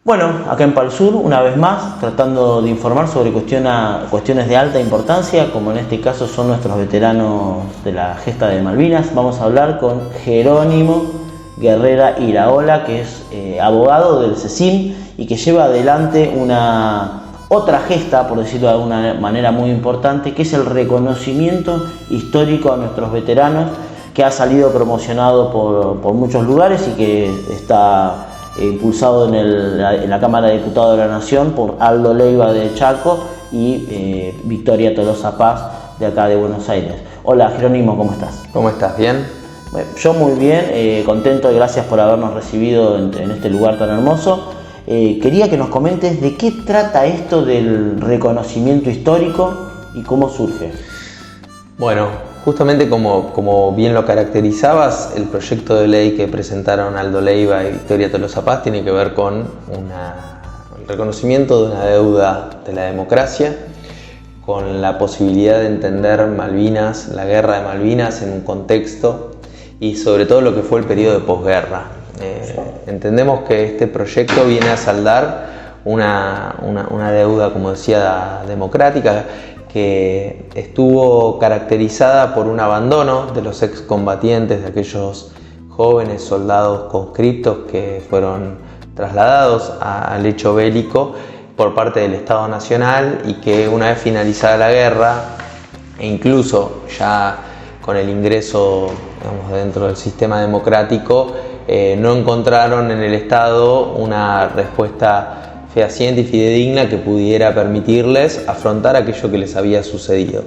Bueno, acá en Palsur, una vez más, tratando de informar sobre cuestiones de alta importancia, como en este caso son nuestros veteranos de la gesta de Malvinas. Vamos a hablar con Jerónimo Guerrera Iraola, que es abogado del CECIM y que lleva adelante otra gesta, por decirlo de alguna manera muy importante, que es el reconocimiento histórico a nuestros veteranos, que ha salido promocionado por muchos lugares y que está impulsado en la Cámara de Diputados de la Nación por Aldo Leiva de Chaco y Victoria Tolosa Paz de acá de Buenos Aires. Hola Jerónimo, ¿cómo estás? ¿Cómo estás? ¿Bien? Yo muy bien, contento y gracias por habernos recibido en este lugar tan hermoso. Quería que nos comentes de qué trata esto del reconocimiento histórico y cómo surge. Bueno, justamente como bien lo caracterizabas, el proyecto de ley que presentaron Aldo Leiva y Victoria Tolosa Paz tiene que ver con el reconocimiento de una deuda de la democracia, con la posibilidad de entender Malvinas, la guerra de Malvinas en un contexto y sobre todo lo que fue el periodo de posguerra. Entendemos que este proyecto viene a saldar una deuda, como decía, democrática, que estuvo caracterizada por un abandono de los excombatientes, de aquellos jóvenes soldados conscriptos que fueron trasladados al lecho bélico por parte del Estado Nacional y que una vez finalizada la guerra e incluso ya con el ingreso, digamos, dentro del sistema democrático, no encontraron en el Estado una respuesta fehaciente y fidedigna que pudiera permitirles afrontar aquello que les había sucedido.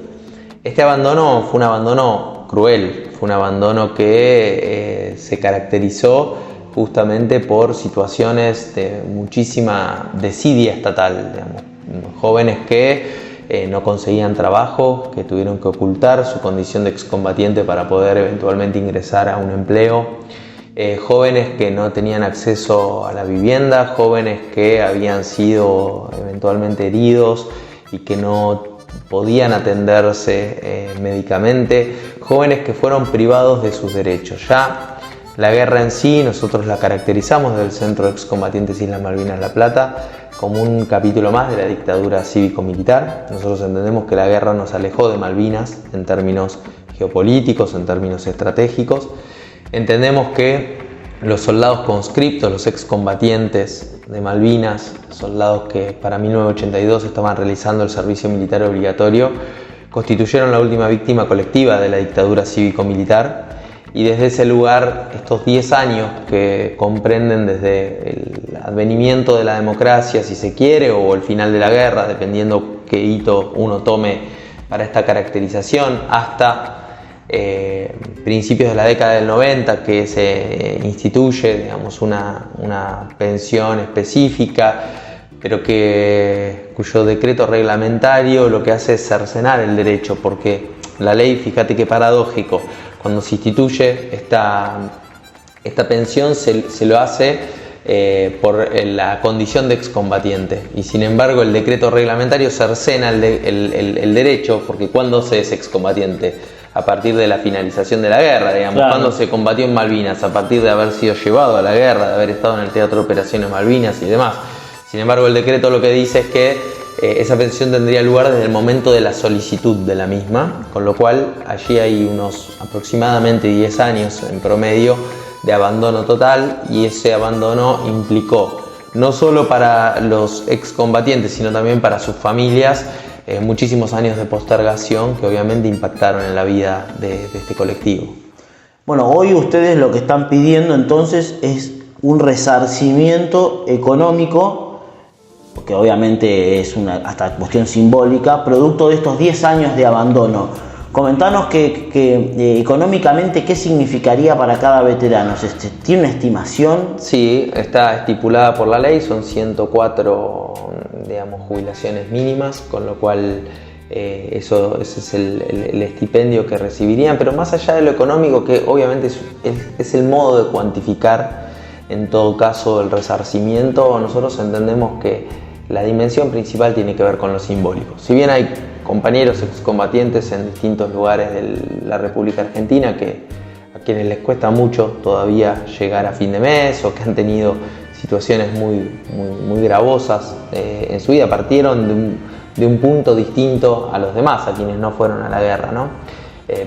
Este abandono fue un abandono cruel, fue un abandono que se caracterizó justamente por situaciones de muchísima desidia estatal, digamos, jóvenes que no conseguían trabajo, que tuvieron que ocultar su condición de excombatiente para poder eventualmente ingresar a un empleo. Jóvenes que no tenían acceso a la vivienda, jóvenes que habían sido eventualmente heridos y que no podían atenderse médicamente, jóvenes que fueron privados de sus derechos. Ya la guerra en sí, nosotros la caracterizamos desde el Centro de Excombatientes Islas Malvinas La Plata como un capítulo más de la dictadura cívico-militar. Nosotros entendemos que la guerra nos alejó de Malvinas en términos geopolíticos, en términos estratégicos. Entendemos que los soldados conscriptos, los excombatientes de Malvinas, soldados que para 1982 estaban realizando el servicio militar obligatorio, constituyeron la última víctima colectiva de la dictadura cívico-militar y desde ese lugar, estos 10 años que comprenden desde el advenimiento de la democracia, si se quiere, o el final de la guerra, dependiendo qué hito uno tome para esta caracterización, hasta principios de la década del 90, que se instituye, digamos, una pensión específica, pero cuyo decreto reglamentario lo que hace es cercenar el derecho, porque la ley, fíjate qué paradójico, cuando se instituye esta pensión se lo hace por la condición de excombatiente, y sin embargo el decreto reglamentario cercena el derecho, porque cuando se es excombatiente a partir de la finalización de la guerra, digamos, claro. Cuando se combatió en Malvinas, a partir de haber sido llevado a la guerra, de haber estado en el Teatro de Operaciones Malvinas y demás. Sin embargo, el decreto lo que dice es que esa pensión tendría lugar desde el momento de la solicitud de la misma, con lo cual allí hay unos aproximadamente 10 años en promedio de abandono total, y ese abandono implicó no solo para los excombatientes, sino también para sus familias, muchísimos años de postergación que obviamente impactaron en la vida de este colectivo. Bueno, hoy ustedes lo que están pidiendo entonces es un resarcimiento económico, porque obviamente es una hasta cuestión simbólica, producto de estos 10 años de abandono. Comentanos que económicamente qué significaría para cada veterano. ¿Tiene una estimación? Sí, está estipulada por la ley, son 104, digamos, jubilaciones mínimas, con lo cual ese es el estipendio que recibirían, pero más allá de lo económico, que obviamente es el modo de cuantificar en todo caso el resarcimiento, nosotros entendemos que la dimensión principal tiene que ver con lo simbólico. Si bien hay compañeros excombatientes en distintos lugares de la República Argentina a quienes les cuesta mucho todavía llegar a fin de mes, o que han tenido situaciones muy gravosas en su vida, partieron de un punto distinto a los demás, a quienes no fueron a la guerra, ¿no?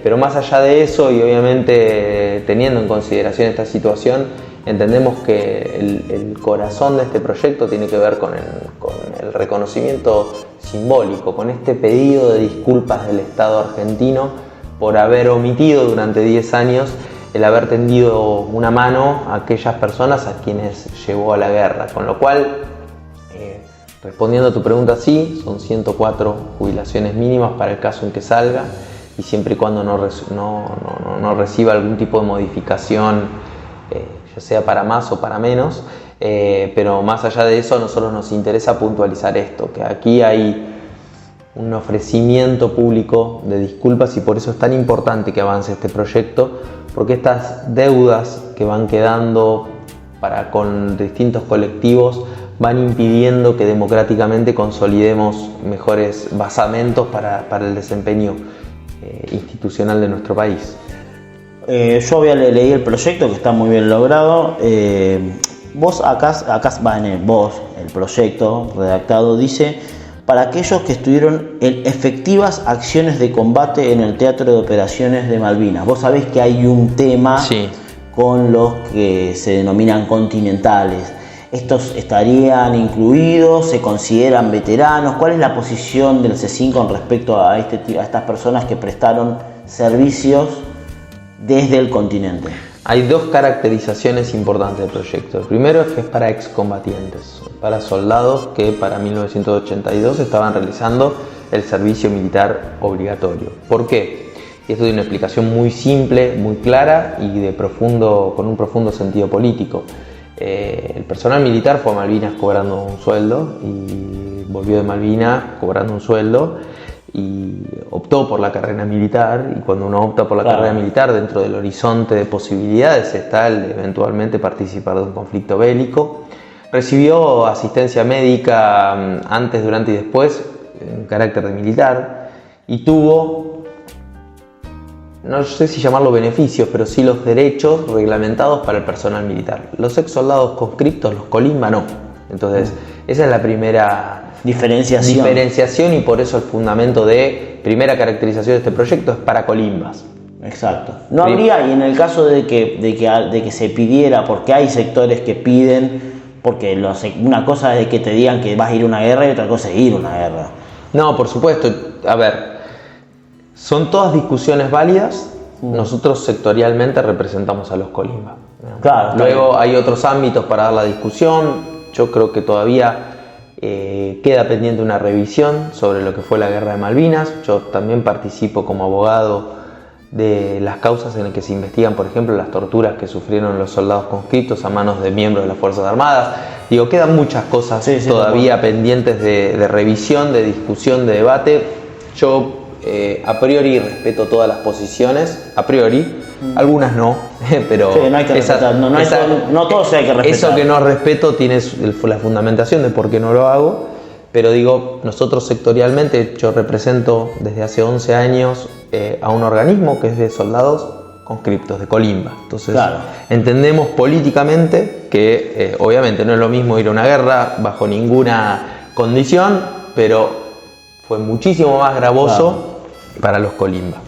Pero más allá de eso, y obviamente teniendo en consideración esta situación, entendemos que el corazón de este proyecto tiene que ver con el reconocimiento simbólico, con este pedido de disculpas del Estado argentino por haber omitido durante 10 años el haber tendido una mano a aquellas personas a quienes llevó a la guerra. Con lo cual, respondiendo a tu pregunta, sí, son 104 jubilaciones mínimas para el caso en que salga, y siempre y cuando no reciba algún tipo de modificación, ya sea para más o para menos, pero más allá de eso, a nosotros nos interesa puntualizar esto, que aquí hay un ofrecimiento público de disculpas, y por eso es tan importante que avance este proyecto, porque estas deudas que van quedando con distintos colectivos van impidiendo que democráticamente consolidemos mejores basamentos para el desempeño institucional de nuestro país. Yo leí el proyecto, que está muy bien logrado. Vos el proyecto redactado dice: para aquellos que estuvieron en efectivas acciones de combate en el Teatro de Operaciones de Malvinas. Vos sabés que hay un tema con los que se denominan continentales. ¿Estos estarían incluidos? ¿Se consideran veteranos? ¿Cuál es la posición del CECIN con respecto a estas personas que prestaron servicios desde el continente? Hay dos caracterizaciones importantes del proyecto. El primero es que es para excombatientes, para soldados que para 1982 estaban realizando el servicio militar obligatorio. ¿Por qué? Y esto tiene una explicación muy simple, muy clara y con un profundo sentido político. El personal militar fue a Malvinas cobrando un sueldo y volvió de Malvinas cobrando un sueldo, y optó por la carrera militar, y cuando uno opta por la carrera militar, dentro del horizonte de posibilidades está el de eventualmente participar de un conflicto bélico. Recibió asistencia médica antes, durante y después en carácter de militar, y tuvo, no sé si llamarlo beneficios, pero sí los derechos reglamentados para el personal militar. Los ex soldados conscriptos, los colimba, no. Entonces, esa es la primera diferenciación, y por eso el fundamento de primera caracterización de este proyecto es para colimbas. Exacto. No habría, y en el caso de que se pidiera, porque hay sectores que piden, porque una cosa es que te digan que vas a ir a una guerra y otra cosa es ir a una guerra. No, por supuesto. A ver, son todas discusiones válidas. Nosotros sectorialmente representamos a los colimba. Claro. Luego hay otros ámbitos para dar la discusión. Yo creo que todavía queda pendiente una revisión sobre lo que fue la guerra de Malvinas. Yo también participo como abogado de las causas en las que se investigan, por ejemplo, las torturas que sufrieron los soldados conscriptos a manos de miembros de las Fuerzas Armadas. Digo, quedan muchas cosas todavía pendientes de revisión, de discusión, de debate. Yo a priori respeto todas las posiciones, a priori, algunas no, pero no hay que respetar, no todo se hay que respetar. Eso que no respeto tiene la fundamentación de por qué no lo hago, pero digo, nosotros sectorialmente, yo represento desde hace 11 años a un organismo que es de soldados conscriptos, de colimba. Entonces, entendemos políticamente que obviamente no es lo mismo ir a una guerra bajo ninguna condición, pero fue muchísimo más gravoso para los colimba.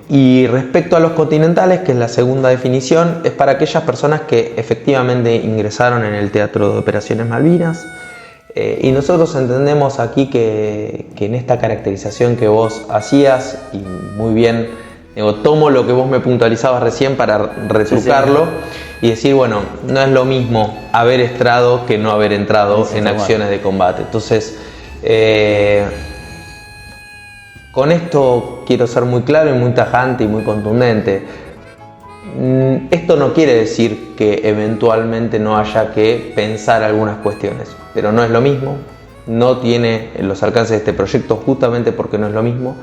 Y respecto a los continentales, que es la segunda definición, es para aquellas personas que efectivamente ingresaron en el Teatro de Operaciones Malvinas. Y nosotros entendemos aquí que en esta caracterización que vos hacías, y muy bien, tomo lo que vos me puntualizabas recién para retrucarlo y decir, bueno, no es lo mismo haber entrado que no haber entrado en acciones de combate. Entonces, con esto quiero ser muy claro y muy tajante y muy contundente. Esto no quiere decir que eventualmente no haya que pensar algunas cuestiones, pero no es lo mismo, no tiene los alcances de este proyecto justamente porque no es lo mismo.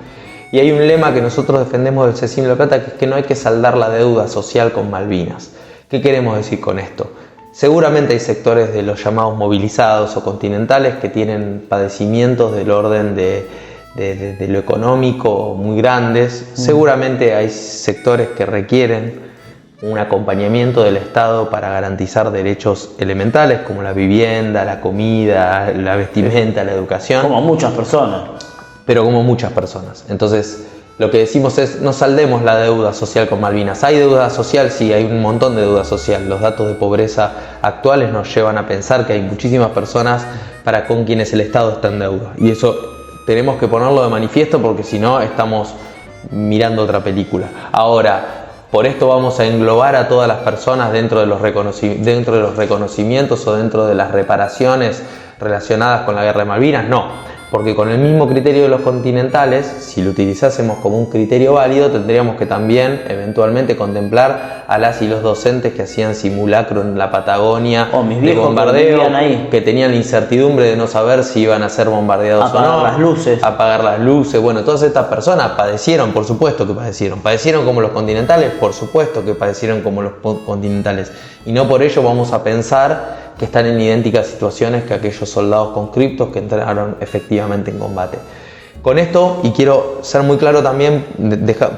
Y hay un lema que nosotros defendemos del CECIN La Plata, que es que no hay que saldar la deuda social con Malvinas. ¿Qué queremos decir con esto? Seguramente hay sectores de los llamados movilizados o continentales que tienen padecimientos del orden de lo económico muy grandes. Seguramente hay sectores que requieren un acompañamiento del Estado para garantizar derechos elementales como la vivienda, la comida, la vestimenta, la educación. Como muchas personas. Pero como muchas personas. Entonces, lo que decimos es, no saldemos la deuda social con Malvinas. ¿Hay deuda social? Sí, hay un montón de deuda social. Los datos de pobreza actuales nos llevan a pensar que hay muchísimas personas para con quienes el Estado está en deuda. Y eso tenemos que ponerlo de manifiesto porque si no estamos mirando otra película. Ahora, por esto vamos a englobar a todas las personas dentro de los reconocimientos o dentro de las reparaciones relacionadas con la Guerra de Malvinas. No. Porque con el mismo criterio de los continentales, si lo utilizásemos como un criterio válido, tendríamos que también eventualmente contemplar a las y los docentes que hacían simulacro en la Patagonia de bombardeo, que tenían la incertidumbre de no saber si iban a ser bombardeados o no, apagar las luces. Bueno, todas estas personas padecieron, por supuesto que padecieron como los continentales, por supuesto que padecieron como los continentales, y no por ello vamos a pensar que están en idénticas situaciones que aquellos soldados conscriptos que entraron efectivamente en combate. Con esto, y quiero ser muy claro también,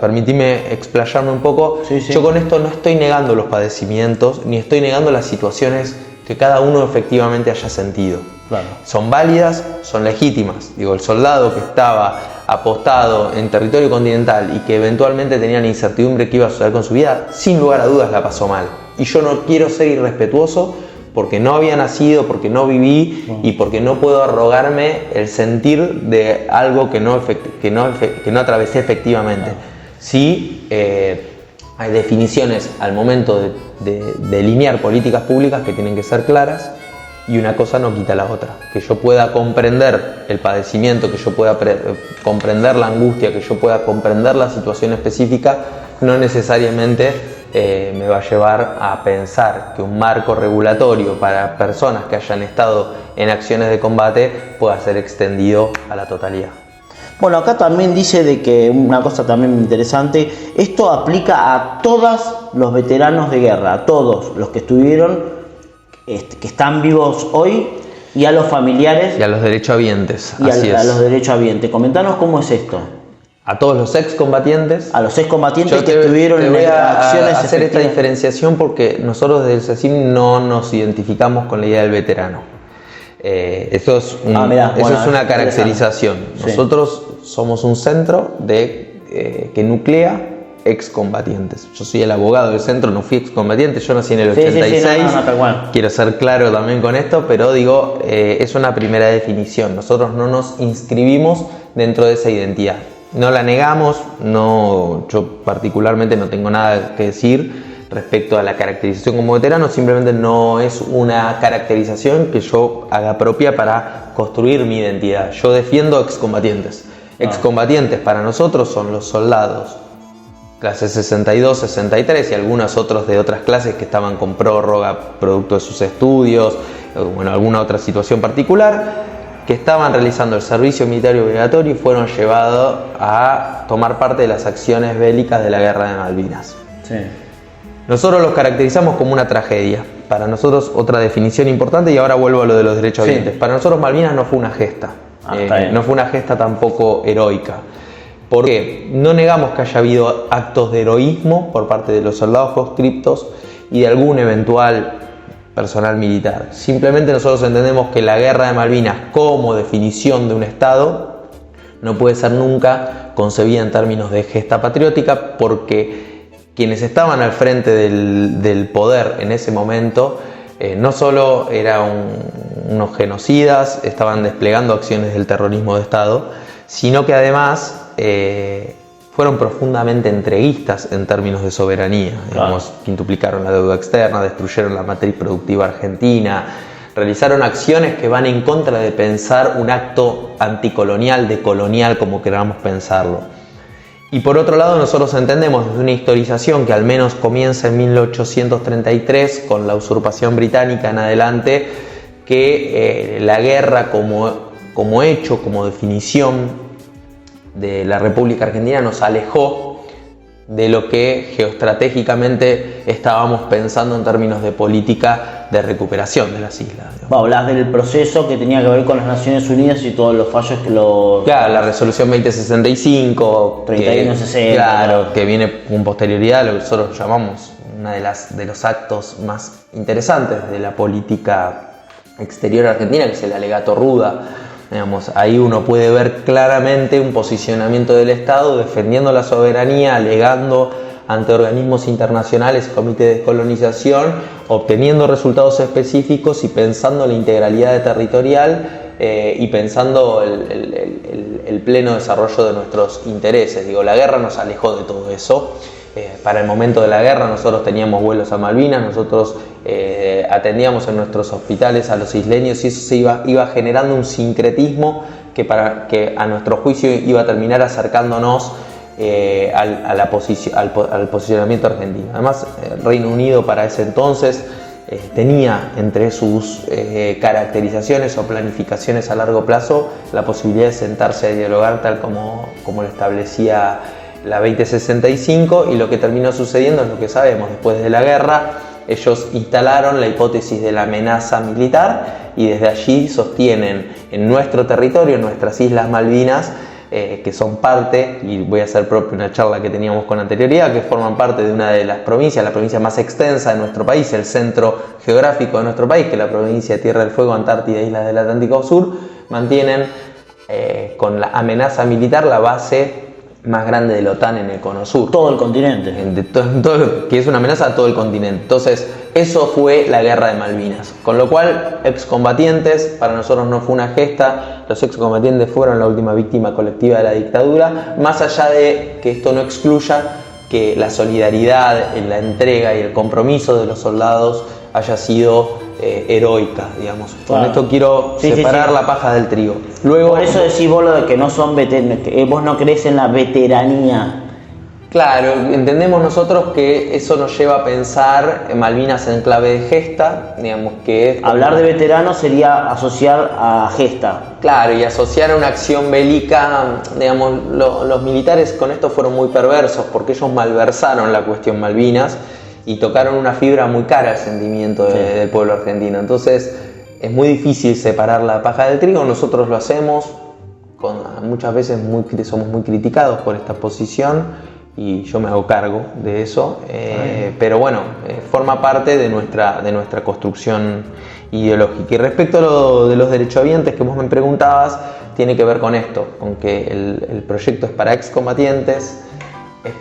permitime explayarme un poco, sí. Yo con esto no estoy negando los padecimientos, ni estoy negando las situaciones que cada uno efectivamente haya sentido. Claro. Son válidas, son legítimas. Digo, el soldado que estaba apostado en territorio continental y que eventualmente tenía la incertidumbre que iba a suceder con su vida, sin lugar a dudas la pasó mal. Y yo no quiero ser irrespetuoso porque no había nacido, porque no viví y porque no puedo arrogarme el sentir de algo que no atravesé efectivamente. Sí, hay definiciones al momento de delinear políticas públicas que tienen que ser claras y una cosa no quita la otra. Que yo pueda comprender el padecimiento, que yo pueda comprender la angustia, que yo pueda comprender la situación específica, no necesariamente me va a llevar a pensar que un marco regulatorio para personas que hayan estado en acciones de combate pueda ser extendido a la totalidad. Bueno, acá también dice de que una cosa también interesante, esto aplica a todos los veteranos de guerra, a todos los que estuvieron, que están vivos hoy, y a los familiares. Y a los derechohabientes. A los derechohabientes. Comentanos cómo es esto. A todos los excombatientes. A los excombatientes que estuvieron en acciones. Hacer esta diferenciación porque nosotros desde el CECIM no nos identificamos con la idea del veterano. Eso es una caracterización. Sí. Nosotros somos un centro que nuclea excombatientes. Yo soy el abogado del centro, no fui excombatiente, yo nací en el 86. Quiero ser claro también con esto, pero digo, es una primera definición. Nosotros no nos inscribimos dentro de esa identidad. No la negamos, yo particularmente no tengo nada que decir respecto a la caracterización como veterano, simplemente no es una caracterización que yo haga propia para construir mi identidad. Yo defiendo excombatientes. Excombatientes para nosotros son los soldados clase 62, 63 y algunos otros de otras clases que estaban con prórroga producto de sus estudios, alguna otra situación particular, que estaban realizando el servicio militar obligatorio y fueron llevados a tomar parte de las acciones bélicas de la Guerra de Malvinas. Sí. Nosotros los caracterizamos como una tragedia. Para nosotros, otra definición importante, y ahora vuelvo a lo de los derechos habientes. Para nosotros Malvinas no fue una gesta. No fue una gesta tampoco heroica. ¿Por qué? No negamos que haya habido actos de heroísmo por parte de los soldados conscriptos y de algún eventual personal militar. Simplemente nosotros entendemos que la Guerra de Malvinas como definición de un Estado no puede ser nunca concebida en términos de gesta patriótica porque quienes estaban al frente del poder en ese momento no solo eran unos genocidas, estaban desplegando acciones del terrorismo de Estado, sino que además fueron profundamente entreguistas en términos de soberanía. Digamos, quintuplicaron la deuda externa, destruyeron la matriz productiva argentina, realizaron acciones que van en contra de pensar un acto anticolonial, decolonial, como queramos pensarlo. Y por otro lado, nosotros entendemos desde una historización que al menos comienza en 1833 con la usurpación británica en adelante, que la guerra como hecho, como definición de la República Argentina nos alejó de lo que geoestratégicamente estábamos pensando en términos de política de recuperación de las islas. Hablas del proceso que tenía que ver con las Naciones Unidas y todos los fallos que lo... Claro, la resolución 2065, 3160. Claro, que viene con posterioridad a lo que nosotros llamamos uno de los actos más interesantes de la política exterior argentina, que es el alegato Ruda. Digamos, ahí uno puede ver claramente un posicionamiento del Estado defendiendo la soberanía, alegando ante organismos internacionales, comité de descolonización, obteniendo resultados específicos y pensando la integralidad territorial y pensando el pleno desarrollo de nuestros intereses. Digo, la guerra nos alejó de todo eso. Para el momento de la guerra nosotros teníamos vuelos a Malvinas, nosotros atendíamos en nuestros hospitales a los isleños y eso se iba generando un sincretismo que a nuestro juicio iba a terminar acercándonos al posicionamiento argentino. Además, el Reino Unido para ese entonces tenía entre sus caracterizaciones o planificaciones a largo plazo la posibilidad de sentarse a dialogar tal como lo establecía la 2065, y lo que terminó sucediendo es lo que sabemos. Después de la guerra ellos instalaron la hipótesis de la amenaza militar y desde allí sostienen en nuestro territorio, en nuestras Islas Malvinas, que son parte, y voy a hacer propio una charla que teníamos con anterioridad, que forman parte de una de las provincias, la provincia más extensa de nuestro país, el centro geográfico de nuestro país, que es la provincia de Tierra del Fuego, Antártida e Islas del Atlántico Sur, mantienen con la amenaza militar la base más grande de la OTAN en el Cono Sur. Todo el continente. Que es una amenaza a todo el continente. Entonces, eso fue la guerra de Malvinas. Con lo cual, excombatientes, para nosotros no fue una gesta, los excombatientes fueron la última víctima colectiva de la dictadura, más allá de que esto no excluya que la solidaridad, la entrega y el compromiso de los soldados haya sido heroica, digamos. Con esto quiero separar la paja del trigo. Luego, por eso decís vos lo de que no son vos no crees en la veteranía. Claro, entendemos nosotros que eso nos lleva a pensar en Malvinas en clave de gesta, digamos que es hablar de veteranos sería asociar a gesta. Claro, y asociar a una acción bélica, digamos, los militares con esto fueron muy perversos porque ellos malversaron la cuestión Malvinas y tocaron una fibra muy cara al sentimiento del pueblo argentino. Entonces es muy difícil separar la paja del trigo. Nosotros lo hacemos, muchas veces somos muy criticados por esta posición y yo me hago cargo de eso, pero bueno, forma parte de nuestra construcción ideológica. Y respecto a lo de los derechohabientes que vos me preguntabas, tiene que ver con esto, con que el proyecto es para excombatientes,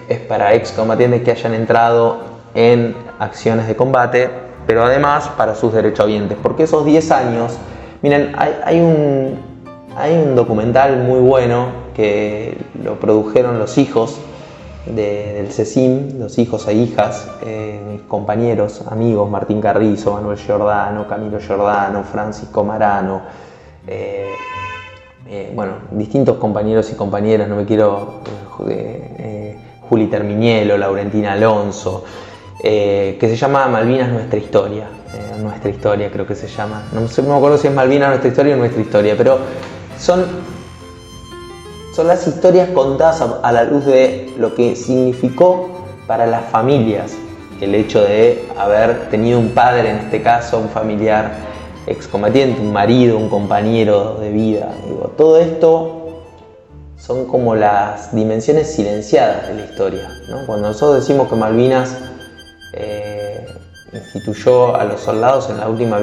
es para excombatientes que hayan entrado en acciones de combate, pero además para sus derechohabientes, porque esos 10 años, miren, hay un documental muy bueno que lo produjeron los hijos del CECIM, los hijos e hijas, mis compañeros, amigos, Martín Carrizo, Manuel Giordano, Camilo Giordano, Francisco Marano, bueno, distintos compañeros y compañeras, no me quiero, Juli Terminielo, Laurentina Alonso, que se llama Malvinas Nuestra Historia, creo que se llama, no me acuerdo si es Malvinas Nuestra Historia o Nuestra Historia, pero son las historias contadas a la luz de lo que significó para las familias el hecho de haber tenido un padre, en este caso un familiar excombatiente, un marido, un compañero de vida. Digo, todo esto son como las dimensiones silenciadas de la historia, ¿no? Cuando nosotros decimos que Malvinas instituyó a los soldados en la última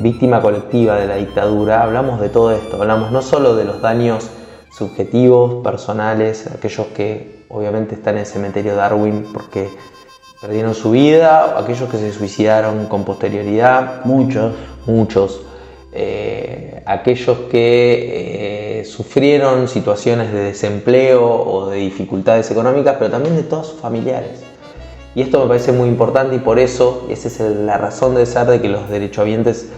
víctima colectiva de la dictadura, hablamos de todo esto, hablamos no solo de los daños subjetivos, personales, aquellos que obviamente están en el cementerio Darwin porque perdieron su vida, aquellos que se suicidaron con posterioridad, muchos, aquellos que sufrieron situaciones de desempleo o de dificultades económicas, pero también de todos sus familiares. Y esto me parece muy importante y por eso, esa es la razón de ser de que los derechohabientes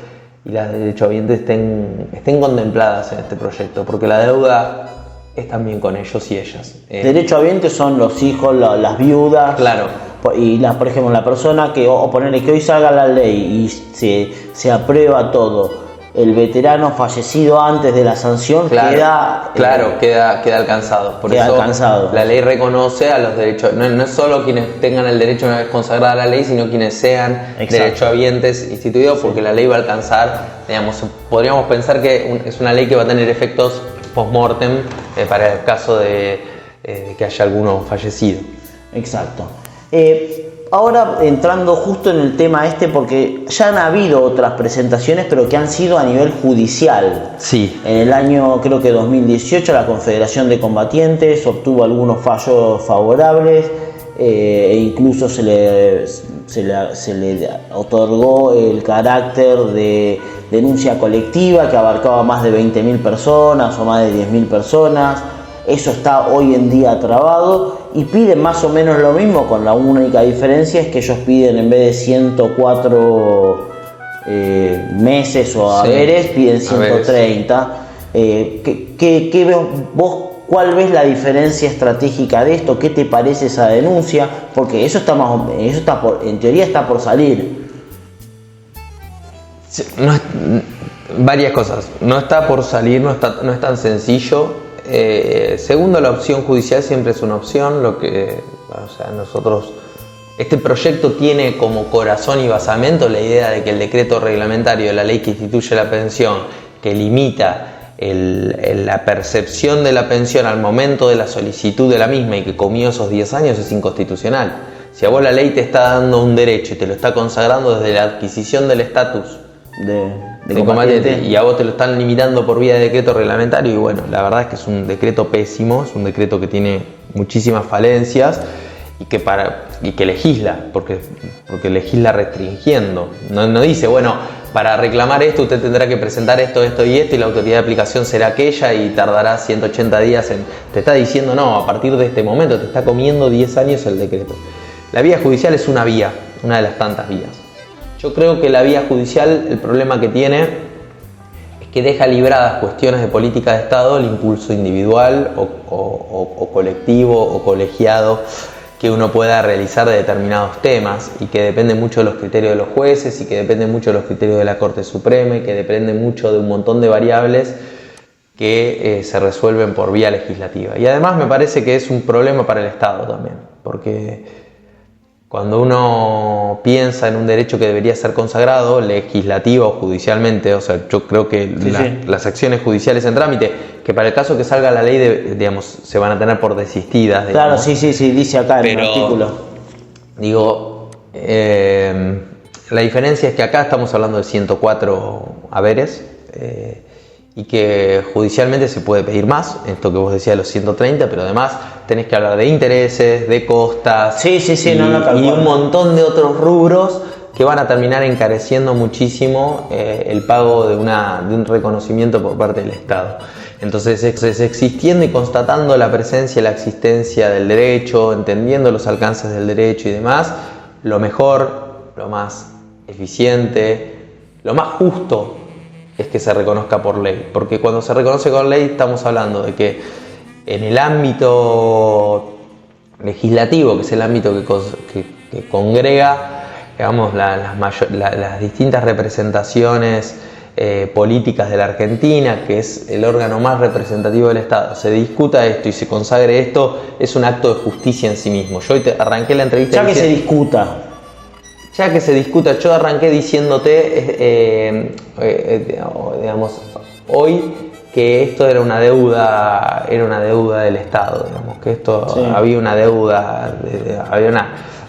y las derechohabientes estén contempladas en este proyecto, porque la deuda es también con ellos y ellas. Derechohabientes son los hijos, las viudas. Claro. Y por ejemplo, la persona que hoy salga la ley y se aprueba todo, el veterano fallecido antes de la sanción queda alcanzado. Por eso alcanzado. La ley reconoce a los derechos, no es solo quienes tengan el derecho una vez consagrada la ley, sino quienes sean derechohabientes instituidos, porque la ley va a alcanzar, digamos, podríamos pensar que es una ley que va a tener efectos post-mortem para el caso de que haya alguno fallecido. Exacto. Ahora entrando justo en el tema porque ya han habido otras presentaciones, pero que han sido a nivel judicial. Sí. En el año, creo que 2018, la Confederación de Combatientes obtuvo algunos fallos favorables, e incluso se le otorgó el carácter de denuncia colectiva que abarcaba más de 20.000 personas o más de 10.000 personas. Eso está hoy en día trabado y piden más o menos lo mismo, con la única diferencia es que ellos piden, en vez de 104 meses o haberes, piden 130. ¿Vos cuál ves la diferencia estratégica de esto? ¿Qué te parece esa denuncia? Porque eso en teoría está por salir. Sí, varias cosas. No está por salir, no es tan sencillo. Segundo, la opción judicial siempre es una opción. Nosotros, este proyecto tiene como corazón y basamento la idea de que el decreto reglamentario, la ley que instituye la pensión, que limita la percepción de la pensión al momento de la solicitud de la misma y que comió esos 10 años, es inconstitucional. Si a vos la ley te está dando un derecho y te lo está consagrando desde la adquisición del estatus de combatiente, y a vos te lo están limitando por vía de decreto reglamentario, y bueno, la verdad es que es un decreto pésimo, es un decreto que tiene muchísimas falencias y que legisla, porque legisla restringiendo. No dice, bueno, para reclamar esto usted tendrá que presentar esto y la autoridad de aplicación será aquella y tardará 180 días te está diciendo, no, a partir de este momento te está comiendo 10 años el decreto. La vía judicial es una vía, una de las tantas vías. Yo creo que la vía judicial, el problema que tiene es que deja libradas cuestiones de política de Estado, el impulso individual o colectivo o colegiado que uno pueda realizar de determinados temas, y que depende mucho de los criterios de los jueces, y que depende mucho de los criterios de la Corte Suprema, y que depende mucho de un montón de variables que se resuelven por vía legislativa. Y además me parece que es un problema para el Estado también, porque cuando uno piensa en un derecho que debería ser consagrado legislativa o judicialmente, o sea, yo creo que las acciones judiciales en trámite, que para el caso que salga la ley, se van a tener por desistidas. Claro, sí, dice acá en el artículo. Digo, la diferencia es que acá estamos hablando de 104 haberes, y que judicialmente se puede pedir más, esto que vos decías de los 130, pero además tenés que hablar de intereses, de costas, y un montón de otros rubros que van a terminar encareciendo muchísimo el pago de un reconocimiento por parte del Estado. Entonces, existiendo y constatando la presencia y la existencia del derecho, entendiendo los alcances del derecho y demás, lo mejor, lo más eficiente, lo más justo es que se reconozca por ley, porque cuando se reconoce con ley estamos hablando de que en el ámbito legislativo, que es el ámbito que congrega, digamos, las distintas representaciones políticas de la Argentina, que es el órgano más representativo del Estado, se discuta esto y se consagre esto, es un acto de justicia en sí mismo. Yo hoy arranqué la entrevista que se discuta, yo arranqué diciéndote, digamos, hoy que esto era una deuda del Estado, digamos, que esto había una deuda,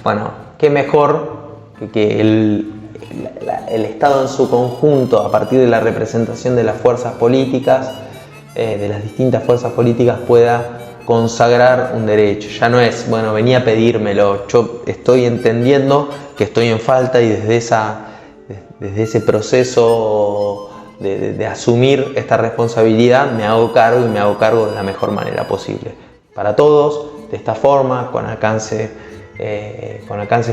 bueno, qué mejor que el Estado en su conjunto, a partir de la representación de las fuerzas políticas, de las distintas fuerzas políticas, pueda consagrar un derecho. Ya no es, bueno, venía a pedírmelo, yo estoy entendiendo que estoy en falta, y desde ese proceso de asumir esta responsabilidad me hago cargo, y me hago cargo de la mejor manera posible para todos, de esta forma, con alcance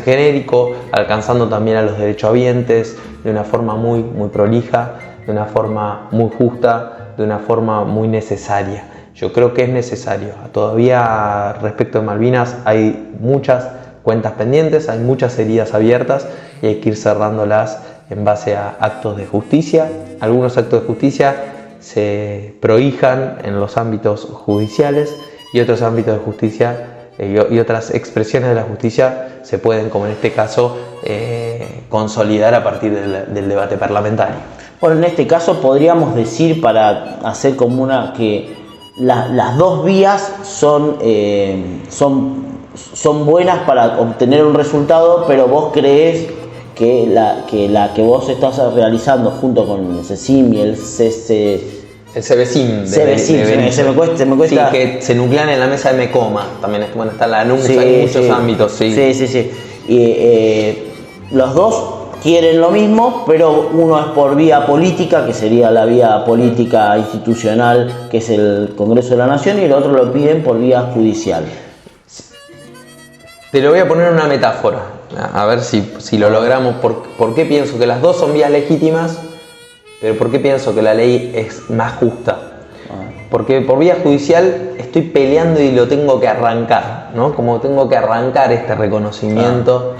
genérico, alcanzando también a los derechohabientes de una forma muy, muy prolija, de una forma muy justa, de una forma muy necesaria. Yo creo que es necesario. Todavía respecto de Malvinas hay muchas cuentas pendientes, hay muchas heridas abiertas, y hay que ir cerrándolas en base a actos de justicia. Algunos actos de justicia se prohijan en los ámbitos judiciales, y otros ámbitos de justicia y otras expresiones de la justicia se pueden, como en este caso, consolidar a partir del debate parlamentario. Bueno, en este caso podríamos decir, para hacer como que las dos vías son son buenas para obtener un resultado, pero vos crees que la que vos estás realizando junto con el CECIM y el CBCIM se me cuesta. Sí, que se nuclean en la mesa de MECOMA. También está la ANUS, Sí, hay muchos ámbitos. Sí. Y los dos quieren lo mismo, pero uno es por vía política, que sería la vía política institucional, que es el Congreso de la Nación, y el otro lo piden por vía judicial. Te lo voy a poner en una metáfora, a ver si lo logramos. ¿Por qué pienso que las dos son vías legítimas, pero por qué pienso que la ley es más justa? Porque por vía judicial estoy peleando y lo tengo que arrancar, ¿no? Como tengo que arrancar este reconocimiento.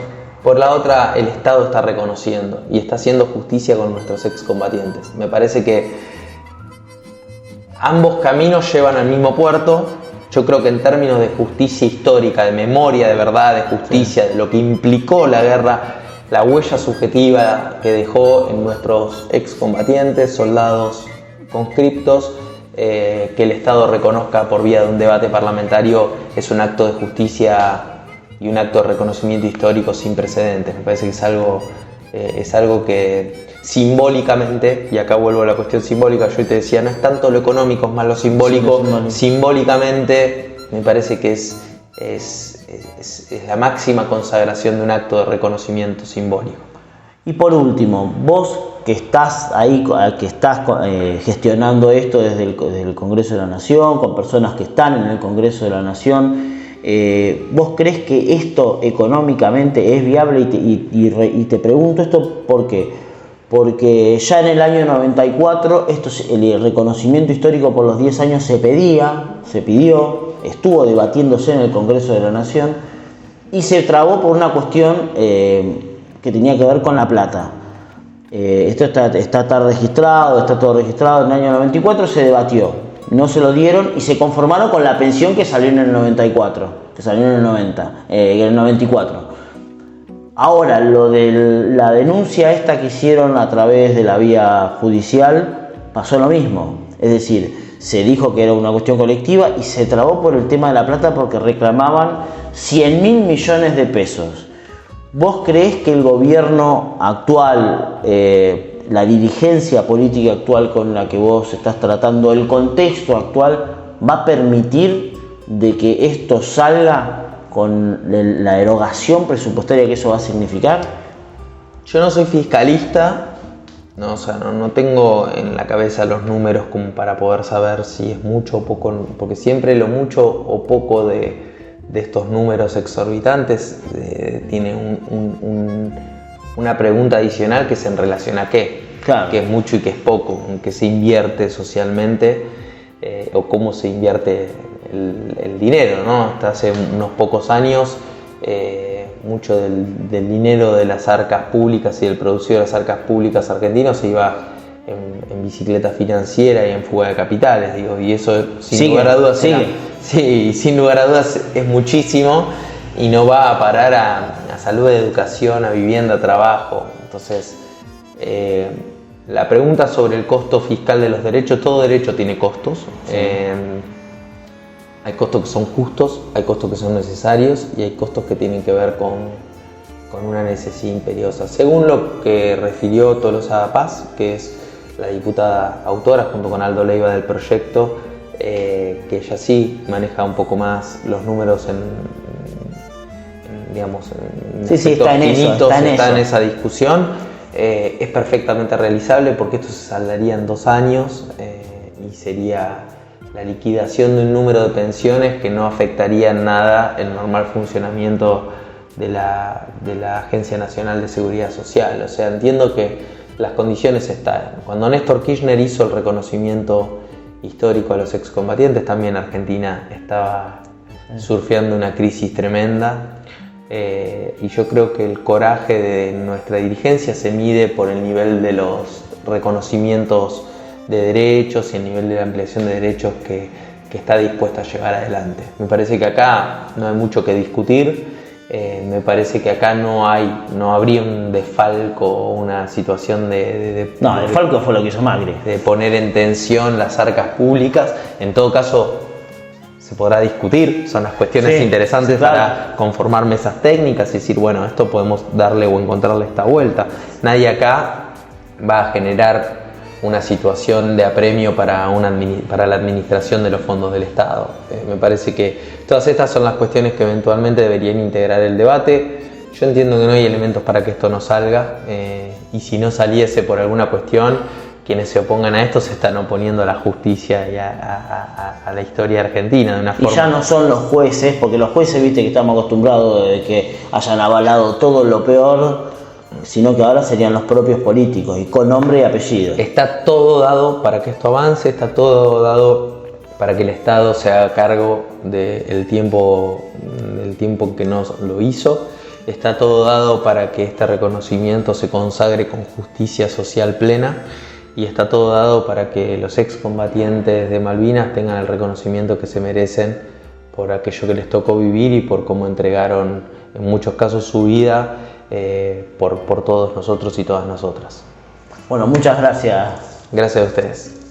Por la otra, el Estado está reconociendo y está haciendo justicia con nuestros excombatientes. Me parece que ambos caminos llevan al mismo puerto. Yo creo que en términos de justicia histórica, de memoria, de verdad, de justicia, de lo que implicó la guerra, la huella subjetiva que dejó en nuestros excombatientes, soldados conscriptos, que el Estado reconozca por vía de un debate parlamentario es un acto de justicia y un acto de reconocimiento histórico sin precedentes. Me parece que es algo que simbólicamente, y acá vuelvo a la cuestión simbólica, yo te decía, no es tanto lo económico, es más lo simbólico. Simbólicamente me parece que es la máxima consagración de un acto de reconocimiento simbólico. Y por último, vos que estás ahí, gestionando esto desde el Congreso de la Nación, con personas que están en el Congreso de la Nación, ¿vos crees que esto económicamente es viable? Y te pregunto esto ¿por qué? Porque ya en el año 94 el reconocimiento histórico por los 10 años se pidió, estuvo debatiéndose en el Congreso de la Nación y se trabó por una cuestión que tenía que ver con la plata. Esto está todo registrado. En el año 94 se debatió, no se lo dieron y se conformaron con la pensión que salió en el 94, que salió en el 94. Ahora, lo de la denuncia esta que hicieron a través de la vía judicial, pasó lo mismo. Es decir, se dijo que era una cuestión colectiva y se trabó por el tema de la plata porque reclamaban 100.000 millones de pesos. ¿Vos creés que el gobierno actual, la dirigencia política actual con la que vos estás tratando, el contexto actual, va a permitir de que esto salga con la erogación presupuestaria que eso va a significar? Yo no soy fiscalista, no tengo en la cabeza los números como para poder saber si es mucho o poco, porque siempre lo mucho o poco de estos números exorbitantes tiene una pregunta adicional que es en relación a qué, claro, que es mucho y que es poco, en qué se invierte socialmente o cómo se invierte el dinero, ¿no? Hasta hace unos pocos años mucho del dinero de las arcas públicas y del producido de las arcas públicas argentinos se iba en bicicleta financiera y en fuga de capitales, y eso sin lugar a dudas es muchísimo y no va a parar a salud, educación, a vivienda, a trabajo. Entonces, la pregunta sobre el costo fiscal de los derechos, todo derecho tiene costos. Hay costos que son justos, hay costos que son necesarios y hay costos que tienen que ver con una necesidad imperiosa. Según lo que refirió Tolosa Paz, que es la diputada autora junto con Aldo Leiva del proyecto, que ella sí maneja un poco más los números está en esa discusión, es perfectamente realizable porque esto se saldaría en 2 años y sería la liquidación de un número de pensiones que no afectaría en nada el normal funcionamiento de la Agencia Nacional de Seguridad Social. O sea, entiendo que las condiciones están. Cuando Néstor Kirchner hizo el reconocimiento histórico a los excombatientes, también Argentina estaba surfeando una crisis tremenda y yo creo que el coraje de nuestra dirigencia se mide por el nivel de los reconocimientos de derechos y el nivel de la ampliación de derechos que está dispuesta a llevar adelante. Me parece que acá no hay mucho que discutir, me parece que acá no habría un desfalco o una situación desfalco fue lo que hizo Macri. De poner en tensión las arcas públicas. En todo caso, se podrá discutir, son las cuestiones interesantes para conformar mesas técnicas y decir, bueno, esto podemos darle o encontrarle esta vuelta. Nadie acá va a generar una situación de apremio para la administración de los fondos del Estado. Me parece que todas estas son las cuestiones que eventualmente deberían integrar el debate. Yo entiendo que no hay elementos para que esto no salga, y si no saliese por alguna cuestión, quienes se opongan a esto se están oponiendo a la justicia y a la historia argentina de una forma. Y ya no son los jueces, porque los jueces, viste que estamos acostumbrados de que hayan avalado todo lo peor, sino que ahora serían los propios políticos, y con nombre y apellido. Está todo dado para que esto avance, está todo dado para que el Estado se haga cargo del tiempo que no lo hizo. Está todo dado para que este reconocimiento se consagre con justicia social plena, y está todo dado para que los excombatientes de Malvinas tengan el reconocimiento que se merecen por aquello que les tocó vivir y por cómo entregaron en muchos casos su vida por todos nosotros y todas nosotras. Bueno, muchas gracias. Gracias a ustedes.